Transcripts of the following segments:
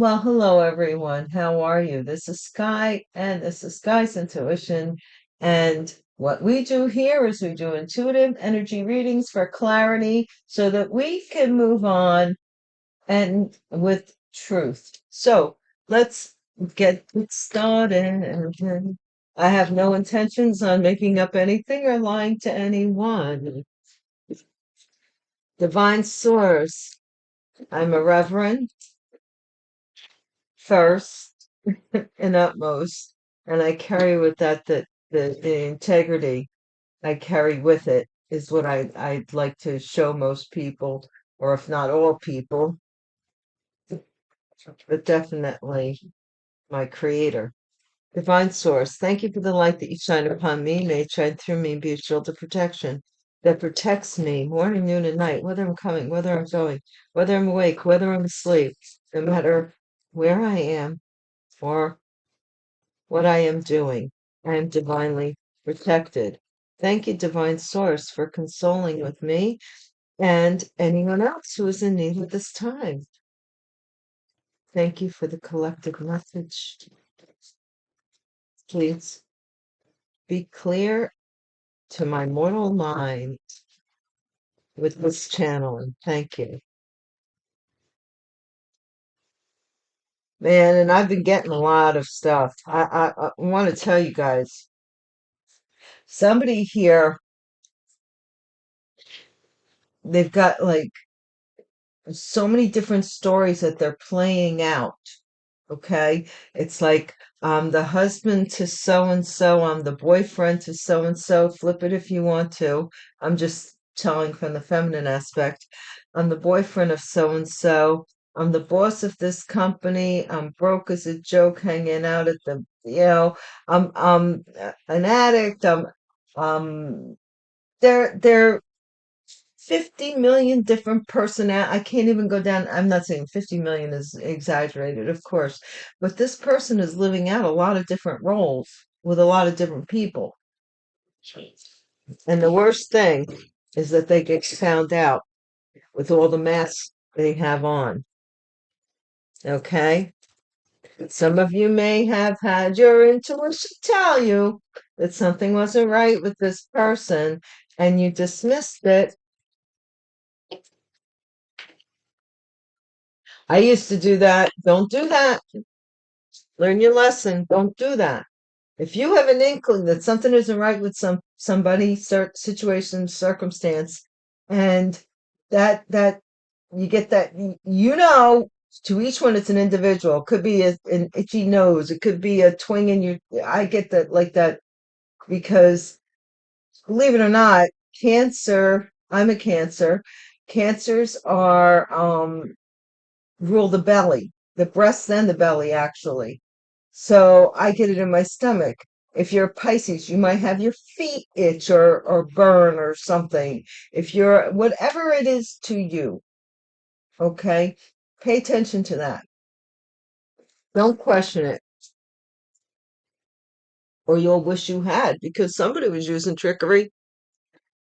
Well, hello everyone. How are you? This is Sky, and this is Sky's Intuition. And what we do here is we do intuitive energy readings for clarity so that we can move on and with truth. So let's get it started. I have no intentions on making up anything or lying to anyone. Divine Source, I'm a reverend first and utmost, and I carry with that the integrity I carry with it is what I'd like to show most people, or if not all people, but definitely my creator. Divine Source, thank you for the light that you shine upon me. May it shine through me and be a shield of protection that protects me morning, noon, and night, whether I'm coming, whether I'm going, whether I'm awake, whether I'm asleep, no matter where I am or what I am doing. I am divinely protected. Thank you, Divine Source, for consoling with me and anyone else who is in need at this time. Thank you for the collective message. Please be clear to my mortal mind with this channeling. Thank you. Man, and I've been getting a lot of stuff. I want to tell you guys, somebody here, they've got like so many different stories that they're playing out. Okay. It's like the husband to so and so, I'm the boyfriend to so and so. Flip it if you want to. I'm just telling from the feminine aspect. I'm the boyfriend of so and so. I'm the boss of this company. I'm broke as a joke, hanging out at I'm an addict. Um they're 50 million different I can't even go down. I'm not saying 50 million is exaggerated, of course, but this person is living out a lot of different roles with a lot of different people. And the worst thing is that they get found out with all the masks they have on. Okay? Some of you may have had your intuition tell you that something wasn't right with this person and you dismissed it. I used to do that. Don't do that. Learn your lesson. Don't do that. If you have an inkling that something isn't right with somebody, situation, circumstance, and that you get that, to each one it's an individual. It could be an itchy nose. It could be a twing in your. I get that like that because believe it or not, cancer. I'm a cancer. Cancers are rule the belly, the breasts and the belly actually. So I get it in my stomach. If you're a Pisces, you might have your feet itch or burn or something. If you're whatever it is to you, okay? Pay attention to that. Don't question it, or you'll wish you had, because somebody was using trickery.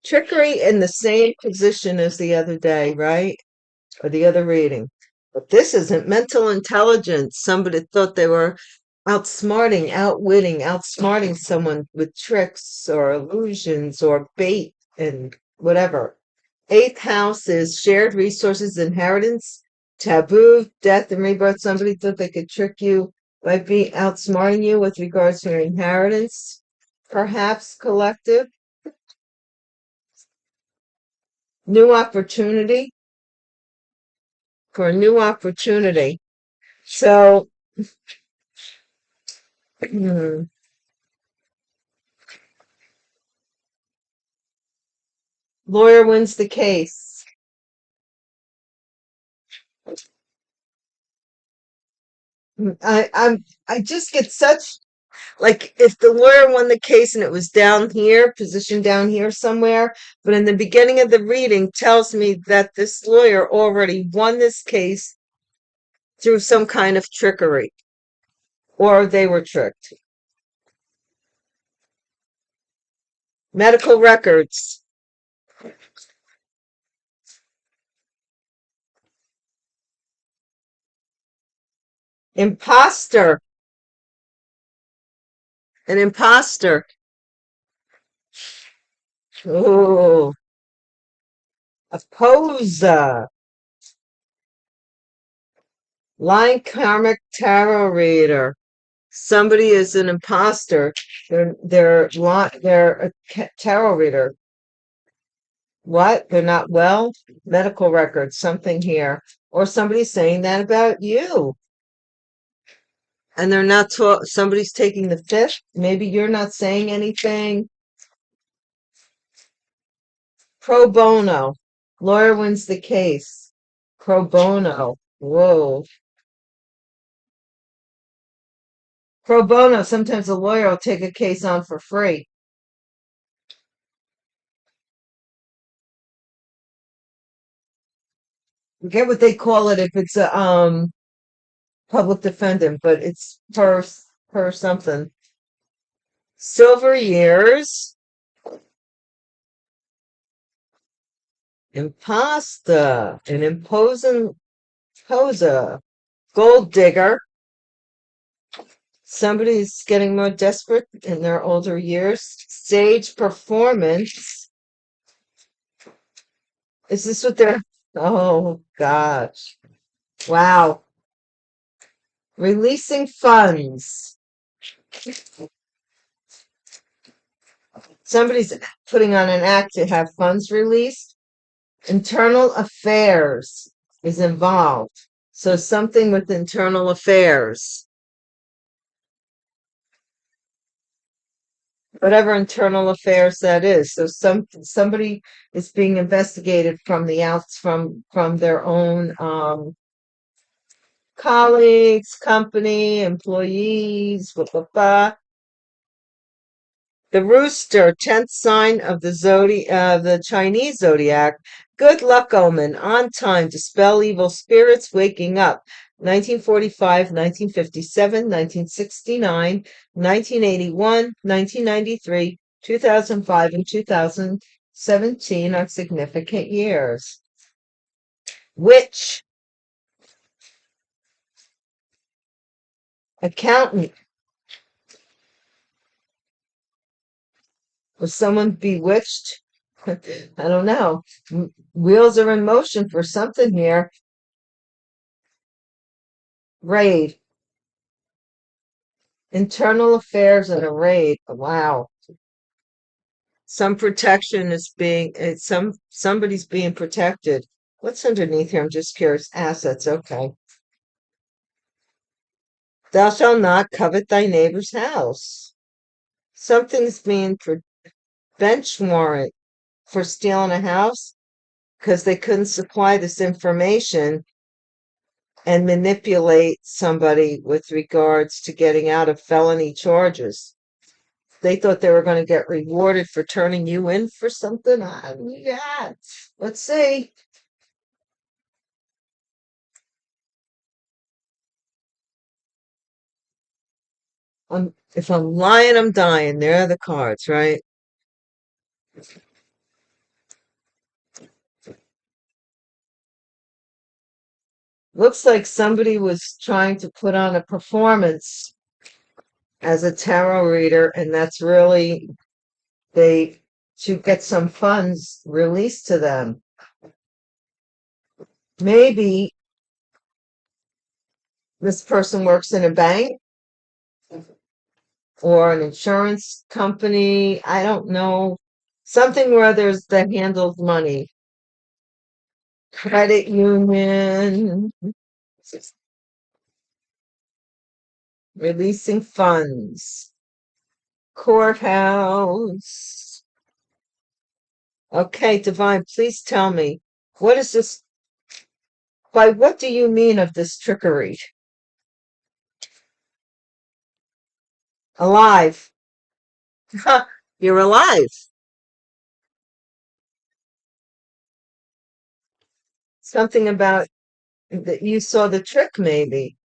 Trickery in the same position as the other day, right? Or the other reading. But this isn't mental intelligence. Somebody thought they were outwitting, outsmarting someone with tricks or illusions or bait and whatever. Eighth house is shared resources, inheritance, taboo, death, and rebirth. Somebody thought they could trick you by outsmarting you with regards to your inheritance, perhaps collective, new opportunity for a new opportunity. So, lawyer wins the case. I just get such like if the lawyer won the case and it was down here, positioned down here somewhere, but in the beginning of the reading tells me that this lawyer already won this case through some kind of trickery, or they were tricked. Medical records. Imposter. An imposter. Ooh, a poser. Lying karmic tarot reader. Somebody is an imposter. They're a tarot reader. What? They're not well? Medical records, something here. Or somebody's saying that about you. And they're not somebody's taking the fifth. Maybe you're not saying anything. Pro bono. Lawyer wins the case. Pro bono. Whoa. Pro bono. Sometimes a lawyer will take a case on for free. Forget what they call it if it's a public defendant, but it's per something. Silver years. Imposter. An imposing poser. Gold digger. Somebody's getting more desperate in their older years. Stage performance. Is this what they're... Oh, gosh. Wow. Releasing funds. Somebody's putting on an act to have funds released. Internal affairs is involved. So something with internal affairs. Whatever internal affairs that is. So somebody is being investigated from the outs from their own colleagues, company, employees, blah, blah, blah. The rooster, 10th sign of the Chinese zodiac. Good luck omen, on time, dispel evil spirits, waking up. 1945, 1957, 1969, 1981, 1993, 2005, and 2017 are significant years. Witch, accountant. Was someone bewitched? I don't know. Wheels are in motion for something here. Raid. Internal affairs and a raid. Wow. Some protection is somebody's being protected. What's underneath here? I'm just curious. Assets. Okay. Thou shalt not covet thy neighbor's house. Something's being bench warrant for stealing a house because they couldn't supply this information and manipulate somebody with regards to getting out of felony charges. They thought they were going to get rewarded for turning you in for something. Yeah, let's see. If I'm lying, I'm dying. There are the cards, right? Looks like somebody was trying to put on a performance as a tarot reader, and that's really they to get some funds released to them. Maybe this person works in a bank or an insurance company. I don't know. Something where there's that handles money. Credit union, releasing funds, courthouse. Okay, Divine, please tell me, what is this? By what do you mean of this trickery? Alive. You're alive. Something about that you saw the trick, maybe,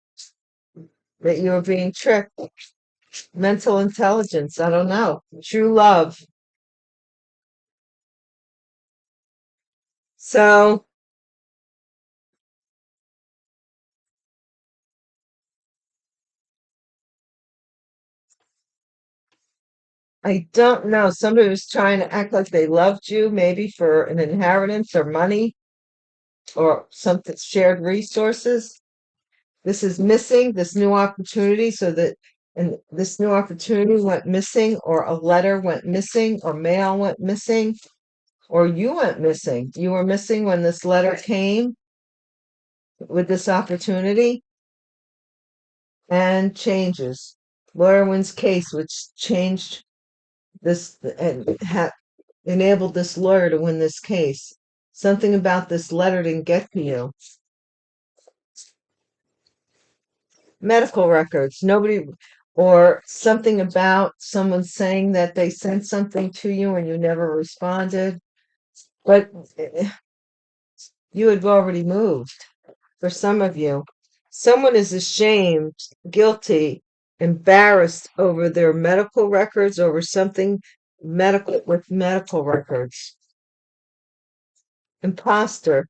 that you were being tricked. Mental intelligence, I don't know. True love. So I don't know. Somebody was trying to act like they loved you, maybe for an inheritance or money or something, shared resources. This is missing, this new opportunity, so that and this new opportunity went missing, or a letter went missing, or mail went missing, or you went missing. You were missing when this letter came with this opportunity and changes. Laura wins case, which changed this and enabled this lawyer to win this case. Something about this letter didn't get to you. Medical records, nobody, or something about someone saying that they sent something to you and you never responded, but you had already moved. For some of you, someone is ashamed, guilty, embarrassed over their medical records, over something medical with medical records. Imposter.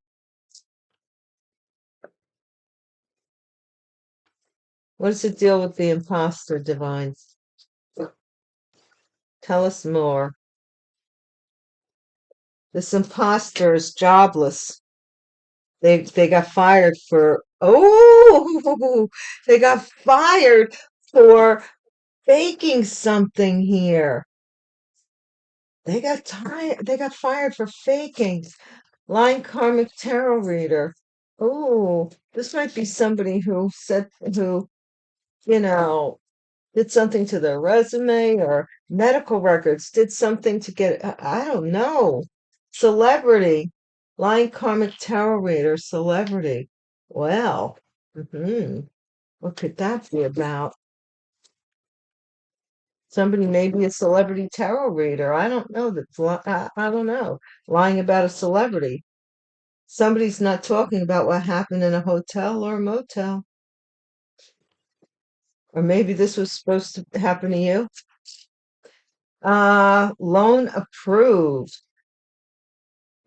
What is the deal with the imposter, Divine? Tell us more. This imposter is jobless. They got fired for they got fired for faking something here. They got fired for faking. Line karmic tarot reader. Oh, this might be somebody who, you know, did something to their resume or medical records, did something to get, I don't know. Celebrity, line karmic tarot reader, celebrity. Well, what could that be about? Somebody maybe a celebrity tarot reader. I don't know. I don't know. Lying about a celebrity. Somebody's not talking about what happened in a hotel or a motel. Or maybe this was supposed to happen to you. Loan approved.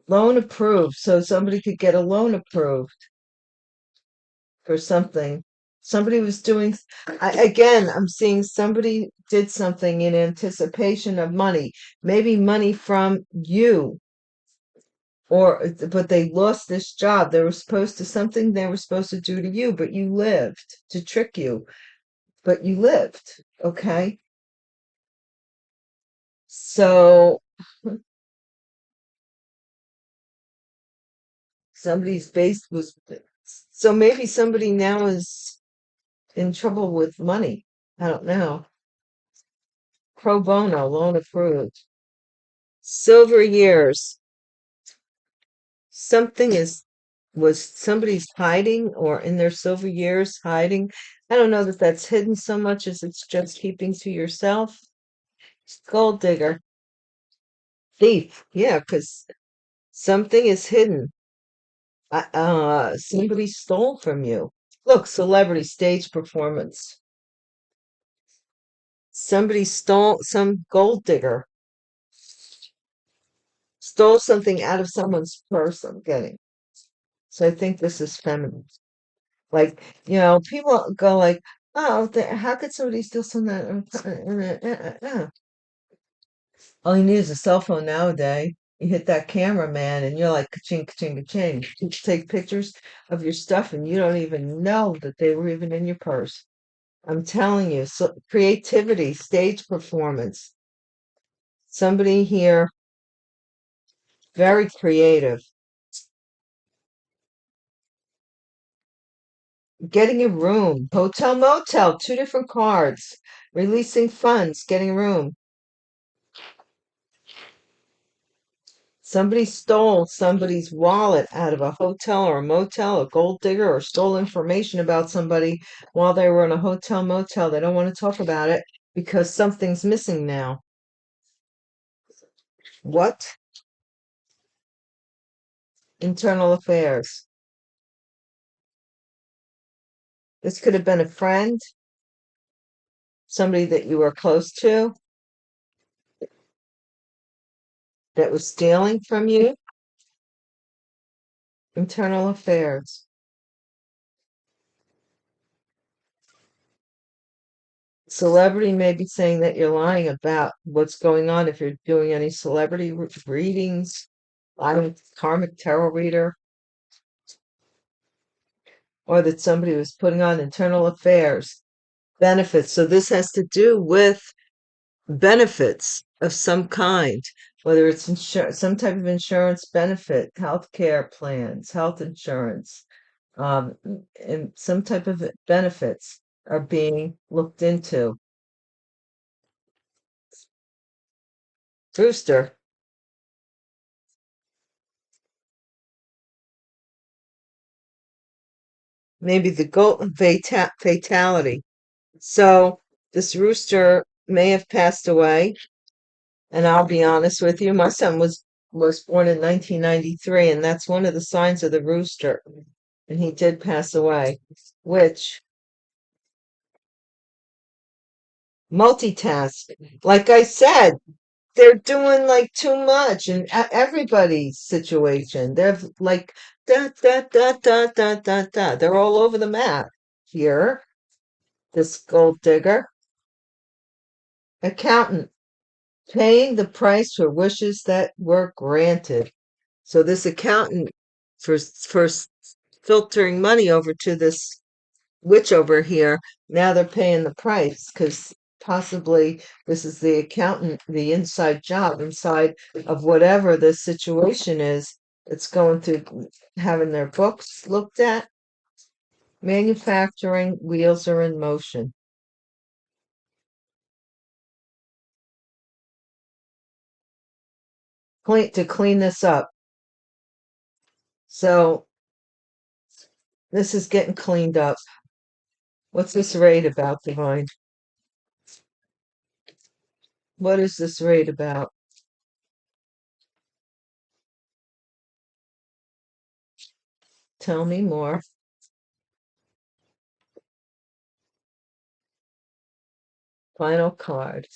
Loan approved. So somebody could get a loan approved for something. Somebody was doing, again, I'm seeing somebody did something in anticipation of money, maybe money from you, but they lost this job. They were supposed to, something they were supposed to do to you, but you lived to trick you, but you lived. Okay. So somebody's face was, so maybe somebody now is in trouble with money. I don't know. Pro bono, loan approved. Silver years. Something was somebody's hiding or in their silver years hiding. I don't know that that's hidden so much as it's just keeping to yourself. Gold digger. Thief. Yeah, because something is hidden. Somebody stole from you. Look, celebrity stage performance. Somebody stole, some gold digger stole something out of someone's purse, I'm getting. So I think this is feminine. Like, people go like, oh, how could somebody steal something? All you need is a cell phone nowadays. You hit that camera, man, and you're like, ka-ching, ka-ching, ka-ching. You take pictures of your stuff and you don't even know that they were even in your purse. I'm telling you, so creativity, stage performance. Somebody here, very creative. Getting a room, hotel, motel, two different cards. Releasing funds, getting a room. Somebody stole somebody's wallet out of a hotel or a motel, a gold digger, or stole information about somebody while they were in a hotel, motel. They don't want to talk about it because something's missing now. What? Internal affairs. This could have been a friend, somebody that you were close to that was stealing from you. Internal affairs. Celebrity may be saying that you're lying about what's going on if you're doing any celebrity readings. I'm a karmic tarot reader, or that somebody was putting on internal affairs benefits. So this has to do with benefits of some kind, whether it's some type of insurance benefit, health care plans, health insurance, um, and some type of benefits are being looked into. Rooster, maybe the goat fatality. So this rooster may have passed away, and I'll be honest with you, my son was born in 1993, and that's one of the signs of the rooster, and he did pass away, which multitask. Like I said, they're doing like too much in everybody's situation. They're like da da da da da da da. They're all over the map here. This gold digger, accountant, paying the price for wishes that were granted. So this accountant for filtering money over to this witch over here, now they're paying the price because possibly this is the accountant, the inside job inside of whatever the situation is. It's going through having their books looked at. Manufacturing wheels are in motion. To clean this up. So this is getting cleaned up. What's this raid about, Divine? What is this raid about? Tell me more. Final card.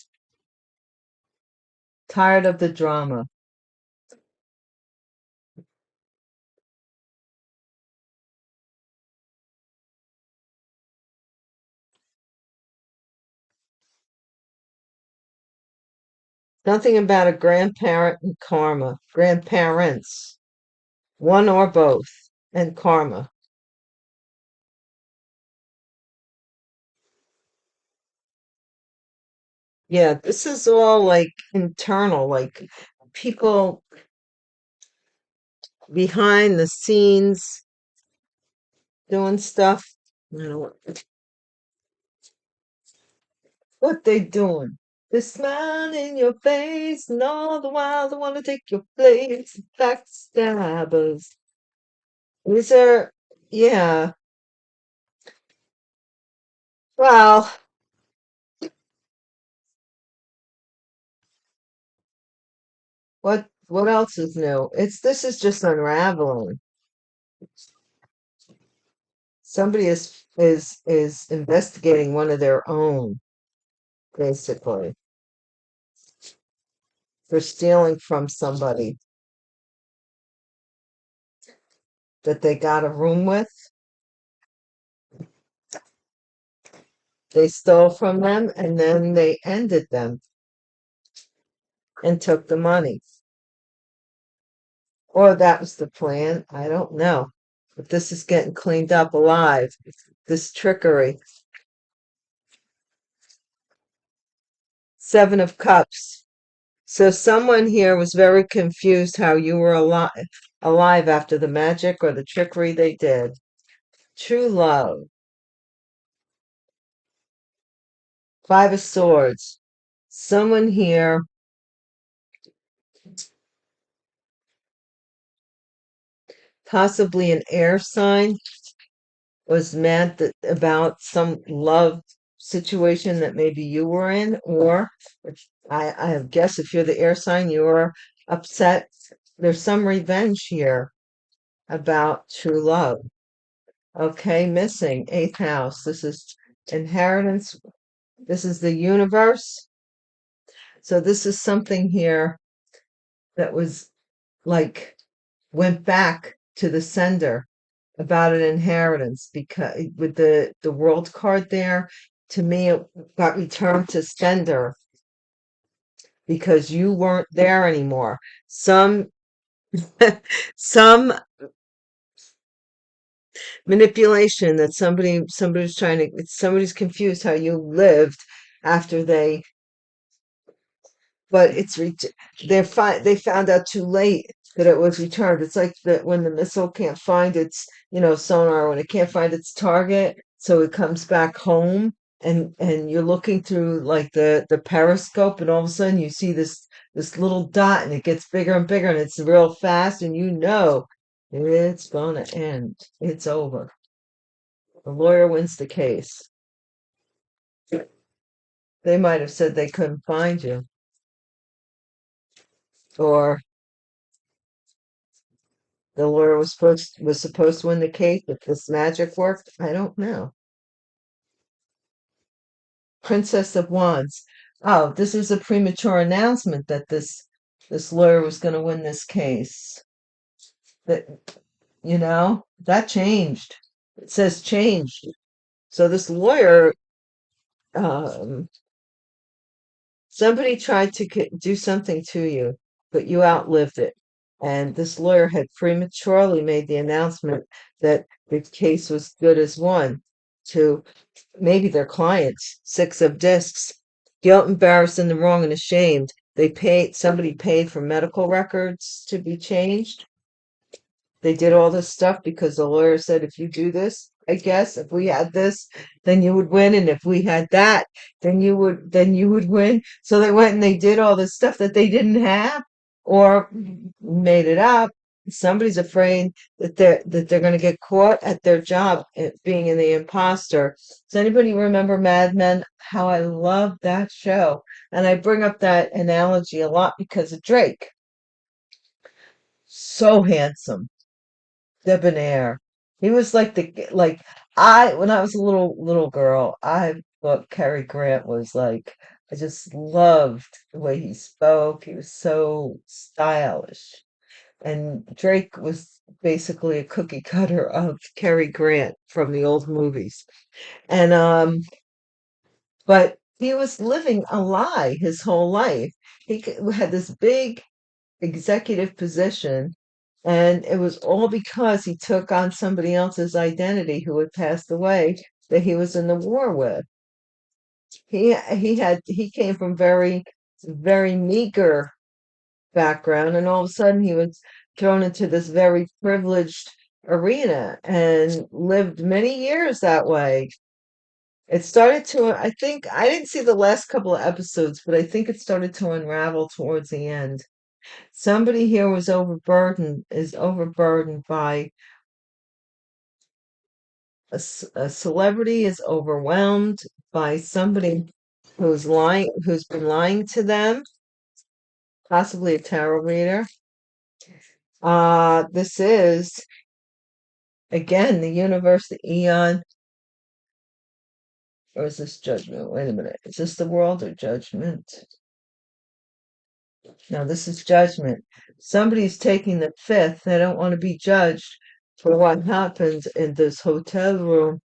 Tired of the drama. Something about a grandparent and karma. Grandparents. One or both. And karma. Yeah, this is all like internal, like people behind the scenes doing stuff. I don't know what they doing. They smile in your face, and all the while they want to take your place. Backstabbers. These are, yeah. Well, what else is new? This is just unraveling. Somebody is investigating one of their own, basically, for stealing from somebody that they got a room with. They stole from them and then they ended them and took the money. Or that was the plan. I don't know. But this is getting cleaned up alive. This trickery. Seven of Cups. So someone here was very confused how you were alive after the magic or the trickery they did. True love. Five of Swords. Someone here, possibly an air sign, was mad about some love situation that maybe you were in, or I guess if you're the air sign, you were upset. There's some revenge here about true love. Okay, missing eighth house. This is inheritance. This is the universe. So this is something here that was like went back to the sender about an inheritance because with the world card there, to me, it got returned to sender because you weren't there anymore. Some some manipulation that somebody's confused how you lived after but they found out too late that it was returned. It's like that when the missile can't find its, sonar, when it can't find its target, so it comes back home, and you're looking through like the periscope, and all of a sudden you see this little dot, and it gets bigger and bigger, and it's real fast, and it's gonna end. It's over. The lawyer wins the case. They might have said they couldn't find you, or the lawyer was supposed to win the case if this magic worked. I don't know. Princess of Wands. Oh, this is a premature announcement that this lawyer was going to win this case. That that changed. It says changed. So this lawyer, um, somebody tried to do something to you, but you outlived it. And this lawyer had prematurely made the announcement that the case was good as won to maybe their clients. Six of discs. Guilt, embarrassed, in the wrong, and ashamed. Somebody paid for medical records to be changed. They did all this stuff because the lawyer said, if you do this, I guess if we had this, then you would win. And if we had that, then you would win. So they went and they did all this stuff that they didn't have or made it up. Somebody's afraid that they're going to get caught at their job being in the imposter. Does anybody remember Mad Men? How I love that show. And I bring up that analogy a lot because of Drake. So handsome, debonair. He was like I when I was a little girl, I thought Cary Grant was like I just loved the way he spoke. He was so stylish. And Drake was basically a cookie cutter of Cary Grant from the old movies. And but he was living a lie his whole life. Had this big executive position, and it was all because he took on somebody else's identity who had passed away that he was in the war with. He came from very meager background, and all of a sudden he was thrown into this very privileged arena and lived many years that way. It started to, I think, I didn't see the last couple of episodes, but I think it started to unravel towards the end. Somebody here is overburdened by a celebrity, is overwhelmed by somebody who's been lying to them, possibly a tarot reader. This is, again, the universe, the eon, or is this judgment? Wait a minute. Is this the world or judgment? No, this is judgment. Somebody's taking the fifth. They don't want to be judged for what happened in this hotel room.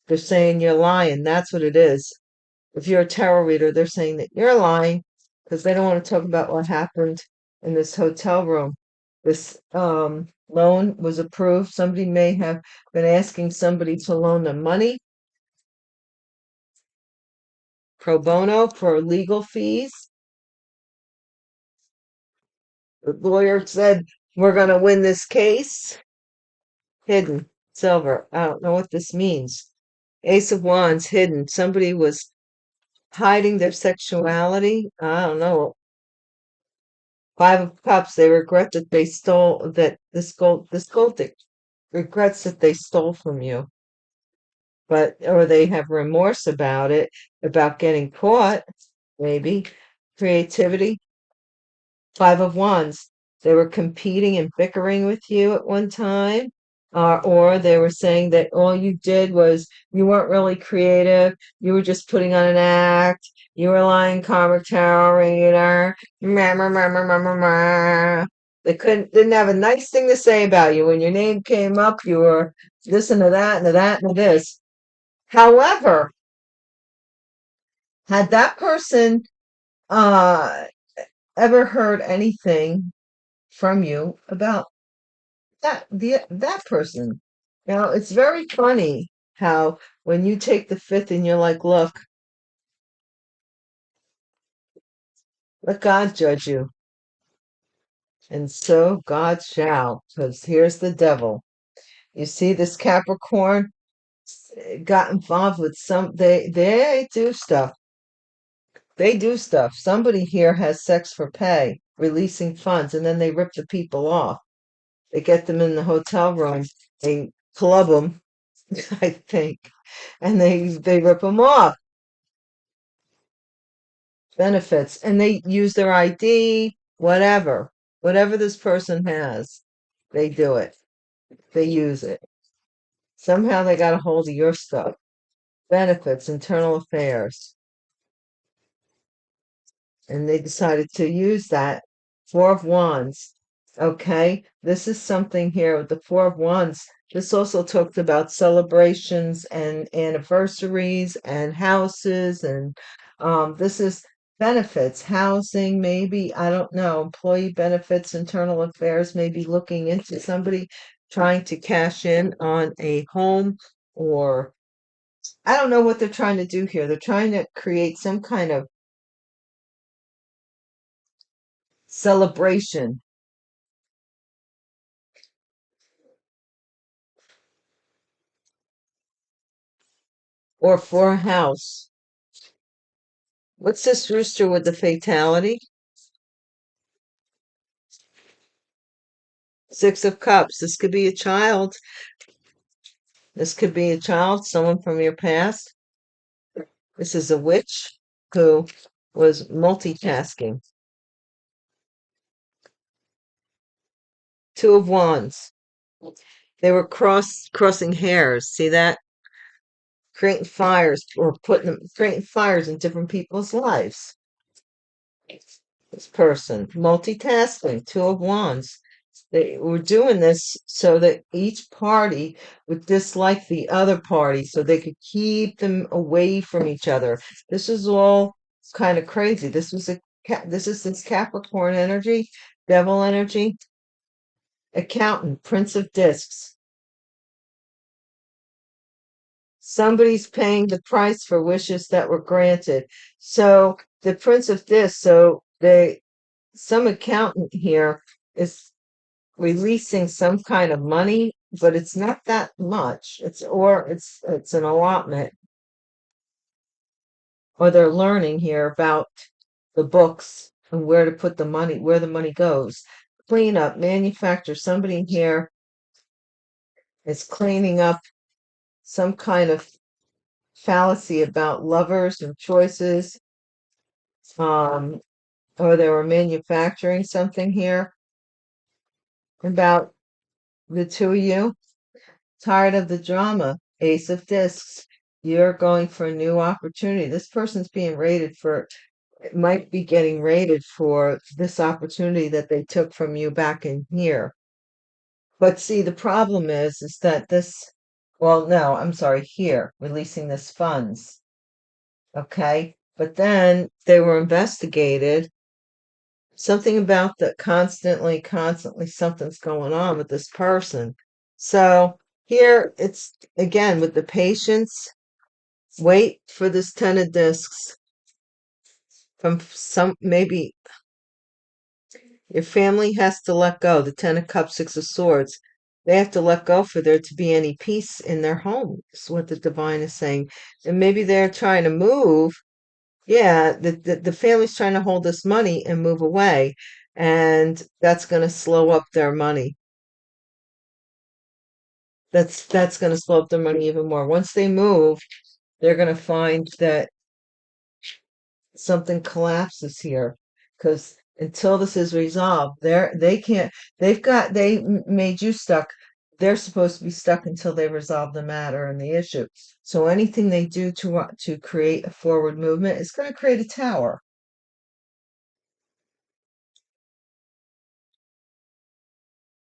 They're saying you're lying. That's what it is. If you're a tarot reader, they're saying that you're lying because they don't want to talk about what happened in this hotel room. This loan was approved. Somebody may have been asking somebody to loan them money pro bono for legal fees. The lawyer said, we're going to win this case. Hidden silver. I don't know what this means. Ace of Wands, hidden. Somebody was hiding their sexuality. I don't know. Five of Cups. They regret that they stole that this gold regrets that they stole from you, or they have remorse about it, about getting caught. Maybe creativity. Five of Wands. They were competing and bickering with you at one time. Or they were saying that all you did was you weren't really creative. You were just putting on an act. You were lying karma tarot reader. Meh, meh, meh, meh, meh, meh, meh. They didn't have a nice thing to say about you. When your name came up, you were this and that and that and this. However, had that person uh ever heard anything from you about that person? Now, it's very funny how when you take the fifth and you're like, look, let God judge you. And so God shall, because here's the devil. You see, this Capricorn got involved with they do stuff. They do stuff. Somebody here has sex for pay, releasing funds, and then they rip the people off. They get them in the hotel room, they club them, I think, and they rip them off. Benefits, and they use their ID, whatever this person has, they do it. They use it. Somehow they got a hold of your stuff. Benefits, internal affairs. And they decided to use that. Four of Wands. Okay, this is something here with the Four of Wands. This also talks about celebrations and anniversaries and houses, and this is benefits, housing, maybe, I don't know, employee benefits, internal affairs, maybe looking into somebody trying to cash in on a home, or I don't know what they're trying to do here. They're trying to create some kind of celebration or for a house. What's this rooster with the fatality? Six of Cups. This could be a child. This could be a child, someone from your past. This is a witch who was multitasking. Two of Wands. They were crossing hairs. See that? Creating fires or creating fires in different people's lives. This person, multitasking, Two of Wands. They were doing this so that each party would dislike the other party so they could keep them away from each other. This is all kind of crazy. This is this Capricorn energy, devil energy, accountant, Prince of Discs. Somebody's paying the price for wishes that were granted. So the Prince of Discs, some accountant here is releasing some kind of money, but it's not that much. It's an allotment, or they're learning here about the books and where to put the money, where the money goes. Cleanup, manufacture. Somebody here is cleaning up some kind of fallacy about lovers and choices. Um, or they were manufacturing something here about the two of you. Tired of the drama. Ace of Discs. You're going for a new opportunity. This person's being rated for, it might be getting rated for this opportunity that they took from you back in here. But see, the problem is that well, no, I'm sorry, here, releasing this funds. Okay. But then they were investigated. Something about that constantly something's going on with this person. So here it's again with the patience, wait for this Ten of Discs from some, maybe your family has to let go. The Ten of Cups, Six of Swords. They have to let go for there to be any peace in their home, is what the divine is saying. And maybe they're trying to move. Yeah, the family's trying to hold this money and move away, and that's going to slow up their money. That's going to slow up their money even more. Once they move, they're going to find that something collapses here, because until this is resolved, they can't. Made you stuck. They're supposed to be stuck until they resolve the matter and the issue. So anything they do to create a forward movement is going to create a tower.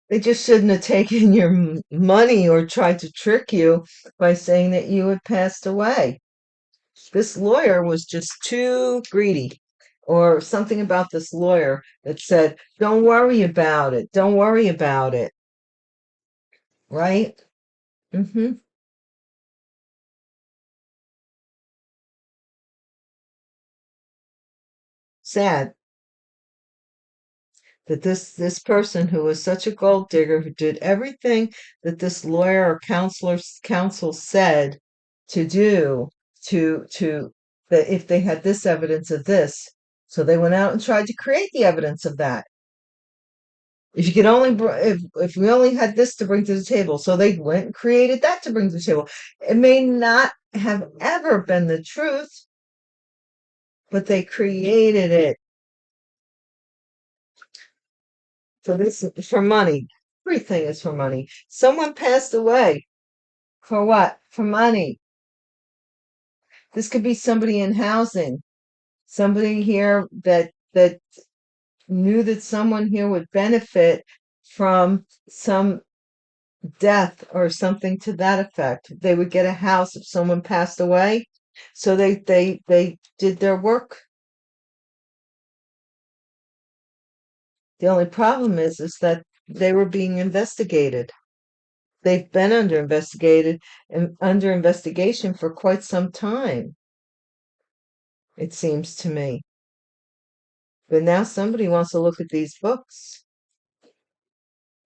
They just shouldn't have taken your money or tried to trick you by saying that you had passed away. This lawyer was just too greedy, or something about this lawyer that said, don't worry about it. Don't worry about it. Right? Hmm. Sad that this person who was such a gold digger, who did everything that this lawyer or counsel said to do, to that if they had this evidence of this, so they went out and tried to create the evidence of that. If you could only if we only had this to bring to the table, so they went and created that to bring to the table. It may not have ever been the truth, but they created it. So this is for money. Everything is for money. Someone passed away. For what? For money. This could be somebody in housing. Somebody here that knew that someone here would benefit from some death or something to that effect. They would get a house if someone passed away. So they did their work. The only problem is that they were being investigated. They've been under investigation for quite some time, it seems to me. But now somebody wants to look at these books.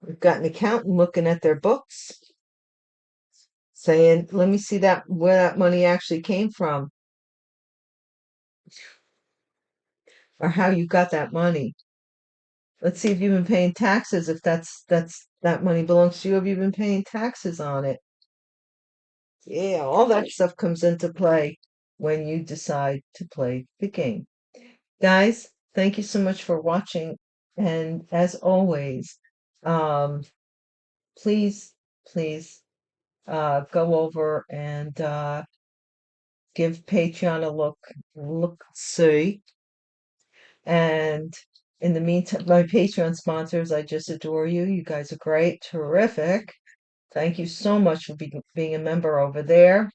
We've got an accountant looking at their books, saying, let me see that where that money actually came from, or how you got that money. Let's see if you've been paying taxes, if that money belongs to you. Have you been paying taxes on it? Yeah, all that stuff comes into play when you decide to play the game. Guys, thank you so much for watching. And as always, um, please, please go over and give Patreon a look, see. And in the meantime, my Patreon sponsors, I just adore you. You guys are great, terrific. Thank you so much for being a member over there.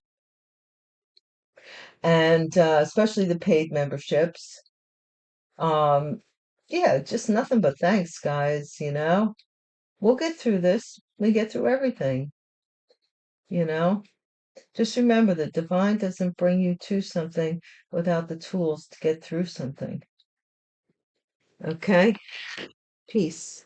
And especially the paid memberships. Um, yeah, just nothing but thanks, guys, you know. We'll get through this. We get through everything, you know. Just remember that divine doesn't bring you to something without the tools to get through something. Okay? Peace.